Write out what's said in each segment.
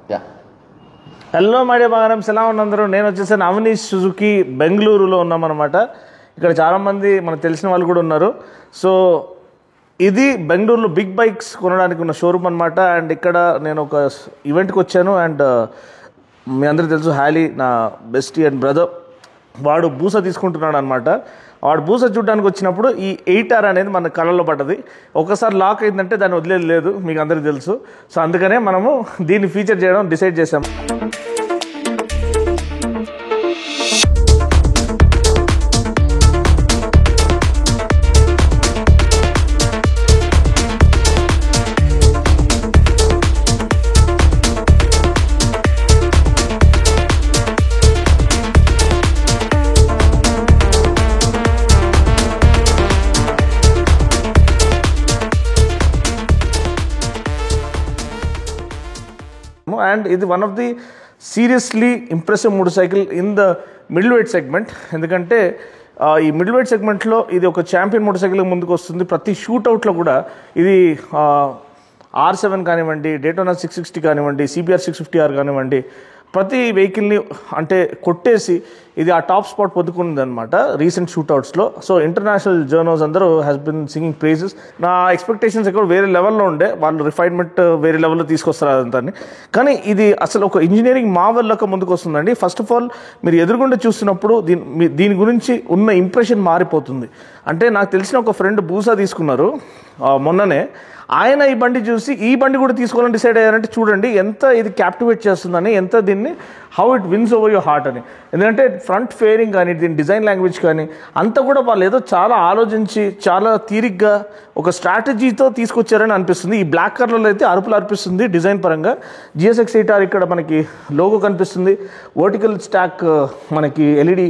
Hello my dear బంగారమ్స్, ఎలా ఉన్నందరూ? నేను వచ్చేసాను అవనీష్ సుజుకి బెంగళూరులో ఉన్నామన్నమాట. ఇక్కడ చాలామంది మనకు తెలిసిన వాళ్ళు కూడా ఉన్నారు. సో ఇది బెంగళూరులో బిగ్ బైక్స్ కొనడానికి ఉన్న షోరూమ్ అనమాట. అండ్ ఇక్కడ నేను ఒక ఈవెంట్కి వచ్చాను. అండ్ మీ అందరికీ తెలుసు, హ్యాలీ నా బెస్టీ అండ్ బ్రదర్, వాడు బూసా తీసుకుంటున్నాడు అనమాట. వాడు బూసా చూడడానికి వచ్చినప్పుడు ఈ 8R అనేది మన కళ్ళలో పడ్డది. ఒకసారి లాక్ అయిందంటే దాన్ని వదిలేదు లేదు, మీకు అందరికీ తెలుసు. సో అందుకనే మనము దీన్ని ఫీచర్ చేయడం డిసైడ్ చేసాం. And ఇది one of the seriously impressive motorcycle in the middle weight segment. ఎందుకంటే ఈ మిడిల్ వెయిట్ సెగ్మెంట్లో ఇది ఒక ఛాంపియన్ మోటార్ సైకిల్ ముందుకు వస్తుంది. ప్రతి షూట్అవుట్లో కూడా ఇది R7 కానివ్వండి, డేటోనా 660 కానివ్వండి, CBR 650R కానివ్వండి, ప్రతి వెహికల్ని అంటే కొట్టేసి ఇది ఆ టాప్ స్పాట్ పొందుకుంది అనమాట రీసెంట్ షూట్అవుట్స్లో. సో ఇంటర్నేషనల్ జర్నల్స్ అందరూ హ్యాస్ బిన్ సింగింగ్ ప్రైజెస్. నా ఎక్స్పెక్టేషన్స్ ఎక్కడ వేరే లెవెల్లో ఉండే, వాళ్ళు రిఫైన్మెంట్ వేరే లెవెల్లో తీసుకొస్తారు అదంతా. కానీ ఇది అసలు ఒక ఇంజనీరింగ్ మావెల్ లెక్క ముందుకు వస్తుందండి. ఫస్ట్ ఆఫ్ ఆల్ మీరు ఎదురుగుండా చూస్తున్నప్పుడు దీని గురించి ఉన్న ఇంప్రెషన్ మారిపోతుంది. అంటే నాకు తెలిసిన ఒక ఫ్రెండ్ బూసా తీసుకున్నారు మొన్ననే. ఆయన ఈ బండి చూసి ఈ బండి కూడా తీసుకోవాలని డిసైడ్ అయ్యారంటే చూడండి ఎంత ఇది క్యాప్టివేట్ చేస్తుందని, ఎంత దీన్ని how it wins over your heart అని. ఎందుకంటే ఫ్రంట్ ఫేరింగ్ కానీ, దీని డిజైన్ లాంగ్వేజ్ కానీ అంతా కూడా వాళ్ళు ఏదో చాలా ఆలోచించి చాలా తీరిగ్గా ఒక స్ట్రాటజీతో తీసుకొచ్చారని అనిపిస్తుంది. ఈ బ్లాక్ కలర్లో అయితే అరుపులు అనిపిస్తుంది డిజైన్ పరంగా. GSX 8R ఇక్కడ మనకి లోగో కనిపిస్తుంది. వర్టికల్ స్టాక్ మనకి LED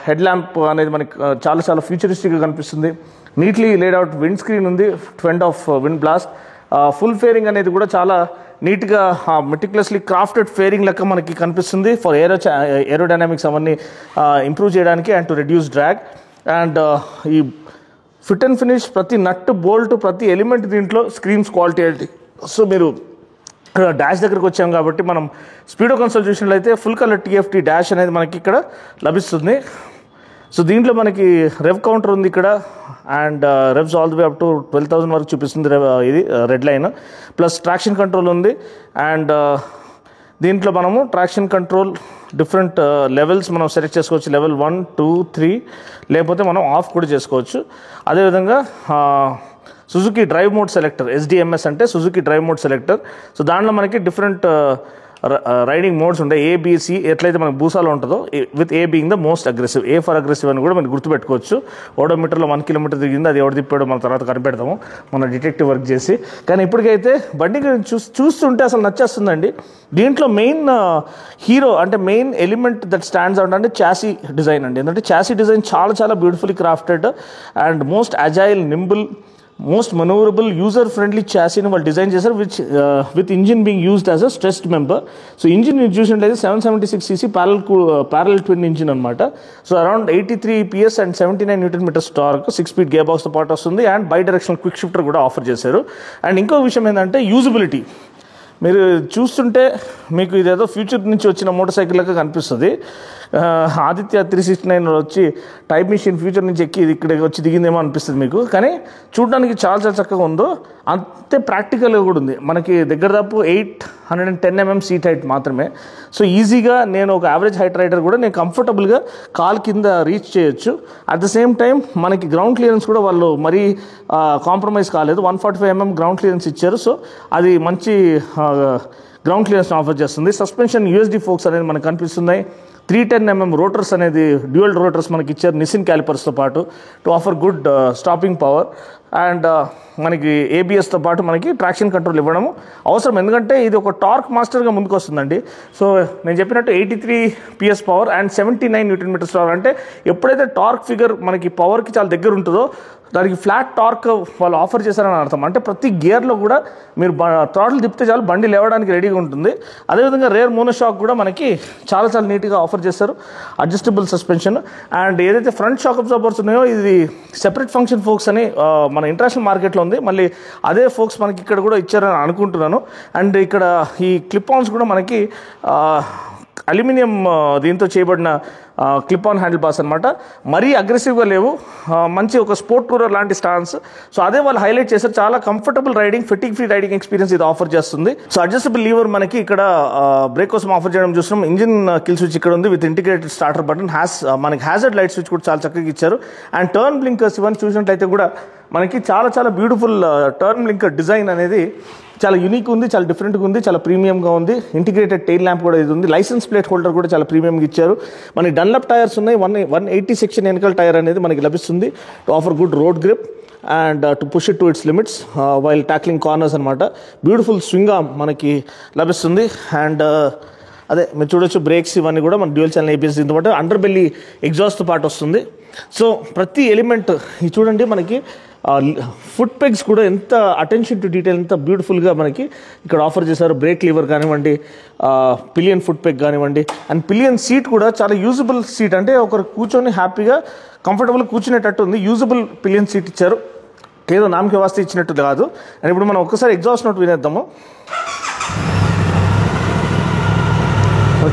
హెడ్ ల్యాంప్ అనేది మనకి చాలా చాలా ఫ్యూచరిస్టిక్గా కనిపిస్తుంది. Neatly laid out windscreen ఉంది, fend off wind blast. Full fairing అనేది కూడా చాలా నీట్గా మెటిక్యులస్లీ క్రాఫ్టెడ్ ఫేరింగ్ లెక్క మనకి కనిపిస్తుంది ఫర్ ఏరోడైనామిక్స్ అవన్నీ ఇంప్రూవ్ చేయడానికి and to reduce drag. And ఈ ఫిట్ అండ్ ఫినిష్, ప్రతి నట్ బోల్ట్ ప్రతి ఎలిమెంట్ దీంట్లో స్క్రీమ్స్ క్వాలిటీ. సో మీరు డాష్ దగ్గరకు వచ్చాం కాబట్టి మనం స్పీడో కన్సోల్ చూసినట్లయితే అయితే ఫుల్ కలర్ TFT డాష్ అనేది మనకి ఇక్కడ లభిస్తుంది. సో దీంట్లో మనకి రెవ్ కౌంటర్ ఉంది ఇక్కడ. And revs all the way up to 12,000 వరకు చూపిస్తుంది ఇది red line. Plus traction control ఉంది. అండ్ దీంట్లో మనము ట్రాక్షన్ కంట్రోల్ డిఫరెంట్ లెవెల్స్ మనం సెలెక్ట్ చేసుకోవచ్చు. లెవెల్ 1, 2, 3 లేకపోతే మనం ఆఫ్ కూడా చేసుకోవచ్చు. అదేవిధంగా Suzuki drive mode selector, SDMS అంటే Suzuki drive mode selector. So దాంట్లో మనకి డిఫరెంట్ రైడింగ్ మోడ్స్ ఉంటాయి. A, B, C ఎట్లయితే మనకు బూసాలో ఉంటుందో, with A being the most aggressive, A for aggressive అని కూడా మనం గుర్తుపెట్టుకోవచ్చు. ఓడోమీటర్లో 1 కిలోమీటర్ దిగింది, అది ఎవరు తిప్పాడో మన తర్వాత కనిపెడతాము మన డిటెక్టివ్ వర్క్ చేసి. కానీ ఇప్పటికైతే బండి చూస్తుంటే అసలు నచ్చేస్తుందండి. దీంట్లో మెయిన్ హీరో అంటే main element that stands out అంటే చాసీ డిజైన్ అండి. ఎందుకంటే చాసీ డిజైన్ చాలా చాలా beautifully crafted and most agile, nimble, most manoeuvrable, user friendly చాసీని వాళ్ళు డిజైన్ చేశారు with engine being used as a stressed member. So engine మీరు చూసినట్లయితే 776cc ప్యారల్ ట్విన్ ఇంజిన్ అనమాట. So around 83 PS and 79 Nm torque, 6 speed gear బాక్స్తో పాటు వస్తుంది. And bidirectional quick shifter కూడా ఆఫర్ చేశారు. అండ్ ఇంకో విషయం ఏంటంటే యూజబిలిటీ. మీరు చూస్తుంటే మీకు ఇదేదో ఫ్యూచర్ నుంచి వచ్చిన మోటార్ సైకిల్ లాగా కనిపిస్తుంది. ఆదిత్య 369 వచ్చి టైప్ మిషన్ ఫ్యూచర్ నుంచి ఎక్కి ఇక్కడ వచ్చి దిగిందేమో అనిపిస్తుంది మీకు. కానీ చూడడానికి చాలా చాలా చక్కగా ఉందో అంతే ప్రాక్టికల్గా కూడా ఉంది. మనకి దగ్గర దాపు 810 mm సీట్ హైట్ మాత్రమే. సో ఈజీగా నేను ఒక యావరేజ్ హైట్ రైడర్ కూడా నేను కంఫర్టబుల్గా కాల్ కింద రీచ్ చేయొచ్చు. అట్ ద సేమ్ టైం మనకి గ్రౌండ్ క్లియరెన్స్ కూడా వాళ్ళు మరీ కాంప్రమైజ్ కాలేదు. 145 mm గ్రౌండ్ క్లియరెన్స్ ఇచ్చారు. సో అది మంచి గ్రౌండ్ క్లియరెన్స్ ఆఫర్ చేస్తుంది. సస్పెన్షన్ USD ఫోక్స్ అనేది మనకు కనిపిస్తున్నాయి. 310 mm రోటర్స్ అనేది డ్యూయల్ రోటర్స్ మనకి ఇచ్చారు నిసిన్ క్యాలిపర్స్తో పాటు to offer good stopping power. And మనకి ABSతో పాటు మనకి ట్రాక్షన్ కంట్రోల్ ఇవ్వడం అవసరం. ఎందుకంటే ఇది ఒక టార్క్ మాస్టర్గా ముందుకు వస్తుందండి. సో నేను చెప్పినట్టు 83 PS power and 79 Nm torque. అంటే ఎప్పుడైతే టార్క్ ఫిగర్ మనకి పవర్కి చాలా దగ్గర ఉంటుందో దానికి ఫ్లాట్ టార్క్ వాళ్ళు ఆఫర్ చేశారని అర్థం. అంటే ప్రతి గేర్లో కూడా మీరు థ్రాటిల్ తిప్పితే చాలు బండి లేవడానికి రెడీగా ఉంటుంది. అదేవిధంగా రేర్ మోనోషాక్ కూడా మనకి చాలా చాలా నీట్గా ఆఫర్ చేస్తారు. అడ్జస్టబుల్ సస్పెన్షన్ అండ్ ఏదైతే ఫ్రంట్ షాక్ అబ్జార్బర్స్ ఉన్నాయో ఇది సెపరేట్ ఫంక్షన్ ఫోక్స్ అని మన ఇంటర్నేషనల్ మార్కెట్లో ఉంది. మళ్ళీ అదే ఫోక్స్ మనకి ఇక్కడ కూడా ఇచ్చారని అనుకుంటున్నాను. అండ్ ఇక్కడ ఈ క్లిప్ ఆన్స్ కూడా మనకి అల్యూమినియం దీంతో చేయబడిన క్లిప్ ఆన్ హ్యాండిల్ బార్స్ అనమాట. మరీ అగ్రెసివ్గా లేవు, మంచి ఒక స్పోర్ట్ టూరర్ లాంటి స్టాన్స్. సో అదే వాళ్ళు హైలైట్ చేశారు. చాలా comfortable riding, fatigue free riding experience ఇది ఆఫర్ చేస్తుంది. సో అడ్జస్టబుల్ లీవర్ మనకి ఇక్కడ బ్రేక్ కోసం ఆఫర్ చేయడం చూస్తున్నాం. ఇంజిన్ కిల్ స్విచ్ ఇక్కడ ఉంది విత్ ఇంటిగ్రేటెడ్ స్టార్టర్ బటన్. మనకి హ్యాజర్డ్ లైట్ స్విచ్ కూడా చాలా చక్కగా ఇచ్చారు. అండ్ టర్న్ బ్లింకర్స్ ఇవన్నీ చూసినట్లయితే కూడా మనకి చాలా చాలా బ్యూటిఫుల్ టర్న్ బ్లింకర్ డిజైన్ అనేది చాలా యూనిక్ ఉంది, చాలా డిఫరెంట్గా ఉంది, చాలా ప్రీమియంగా ఉంది. ఇంటిగ్రేటెడ్ టైల్ ల్యాంప్ కూడా ఇది ఉంది. లైసెన్స్ ప్లేట్ హోల్డర్ కూడా చాలా ప్రీమియంగా ఇచ్చారు. మనకి డన్లప్ టైర్స్ ఉన్నాయి. 180 సెక్షన్ వెనకాల టైర్ అనేది మనకి లభిస్తుంది to offer good road grip and to push it to it's limits while tackling corners అనమాట. బ్యూటిఫుల్ స్వింగ్ ఆర్మ్ మనకి లభిస్తుంది. అండ్ అదే మీరు చూడొచ్చు బ్రేక్స్ ఇవన్నీ కూడా మన డ్యూయల్ ఛానల్ ABS దీంతో పాటు అండర్ బెల్లీ ఎగ్జాస్ట్తో పాటు వస్తుంది. సో ప్రతి ఎలిమెంట్ ఇది చూడండి, మనకి ఫుట్ పెగ్స్ కూడా ఎంత అటెన్షన్ టు డీటెయిల్, ఎంత బ్యూటిఫుల్గా మనకి ఇక్కడ ఆఫర్ చేశారు. బ్రేక్ లీవర్ కానివ్వండి, పిలియన్ ఫుట్ పెగ్ కానివ్వండి, అండ్ పిలియన్ సీట్ కూడా చాలా యూజబుల్ సీట్. అంటే ఒకరు కూర్చొని హ్యాపీగా కంఫర్టబుల్ కూర్చునేటట్టు ఉంది. యూజబుల్ పిలియన్ సీట్ ఇచ్చారు, ఏదో నామకి వాస్తే ఇచ్చినట్టు కాదు. అండ్ ఇప్పుడు మనం ఒక్కసారి ఎగ్జాస్ట్ నోట్ వినేద్దాము.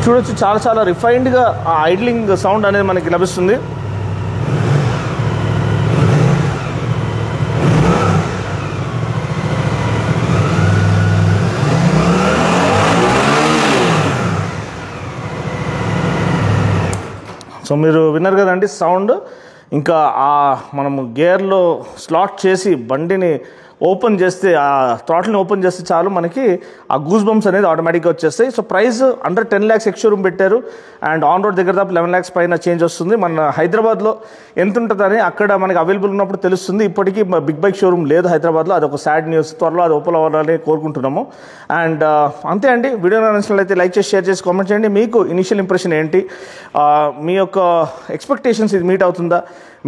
చూడొచ్చు చాలా చాలా రిఫైన్డ్గా ఆ ఐడ్లింగ్ సౌండ్ అనేది మనకి లభిస్తుంది. సో మీరు విన్నారు కదండి సౌండ్. ఇంకా మనము గేర్లో స్లాట్ చేసి బండిని ఓపెన్ చేస్తే, ఆ థ్రాట్ల్ని ఓపెన్ చేస్తే చాలు మనకి ఆ గూస్ బంప్స్ అనేది ఆటోమేటిక్గా వచ్చేస్తాయి. So price under 10 lakhs ex showroom పెట్టారు. అండ్ ఆన్ రోడ్ దగ్గర దాకా 11 lakhs పైన చేంజ్ వస్తుంది. మన హైదరాబాద్లో ఎంత ఉంటుందని అక్కడ మనకి అవైలబుల్ ఉన్నప్పుడు తెలుస్తుంది. ఇప్పటికీ బిగ్ బైక్ షోరూమ్ లేదు హైదరాబాద్లో, అది ఒక సాడ్ న్యూస్. త్వరలో అది ఓపెన్ అవ్వాలని కోరుకుంటున్నాము. అండ్ అంతే అండి. వీడియో నచ్చినట్లయితే లైక్ చేసి, షేర్ చేసి, కామెంట్ చేయండి. మీకు ఇనిషియల్ ఇంప్రెషన్ ఏంటి, మీ యొక్క ఎక్స్పెక్టేషన్స్ ఇది మీట్ అవుతుందా,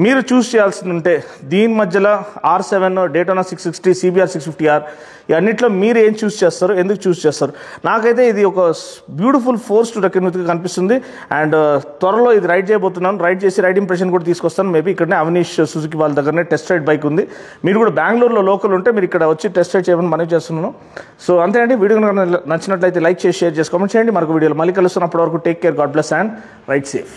మీరు చూస్ చేయాల్సి ఉంటే దీని మధ్యలో R7, డేటోనా 660, CBR 650R ఇవన్నిట్లో మీరు ఏం చూస్ చేస్తారు, ఎందుకు చూస్ చేస్తారు? నాకైతే ఇది ఒక బ్యూటిఫుల్ ఫోర్స్ టు రెకన్ విత్గా కనిపిస్తుంది. అండ్ త్వరలో ఇది రైడ్ చేయబోతున్నాను. రైడ్ చేసి రైడ్ ఇంప్రెషన్ కూడా తీసుకొస్తాను. మేబీ ఇక్కడనే అవనీష్ సుజుకి వాళ్ళ దగ్గరనే టెస్ట్ రైడ్ బైక్ ఉంది. మీరు కూడా బెంగళూరులో లోకల్ ఉంటే మీరు ఇక్కడ వచ్చి టెస్ట్ రైడ్ చేయమని మనవి చేస్తున్నాను. సో అంతే అండి. వీడియో నచ్చినట్లయితే లైక్ చేసి, షేర్ చేసి, కామెంట్ చేయండి. మరొక వీడియోలో మళ్ళీ కలుస్తున్నప్పటి వరకు take care, God bless and ride safe.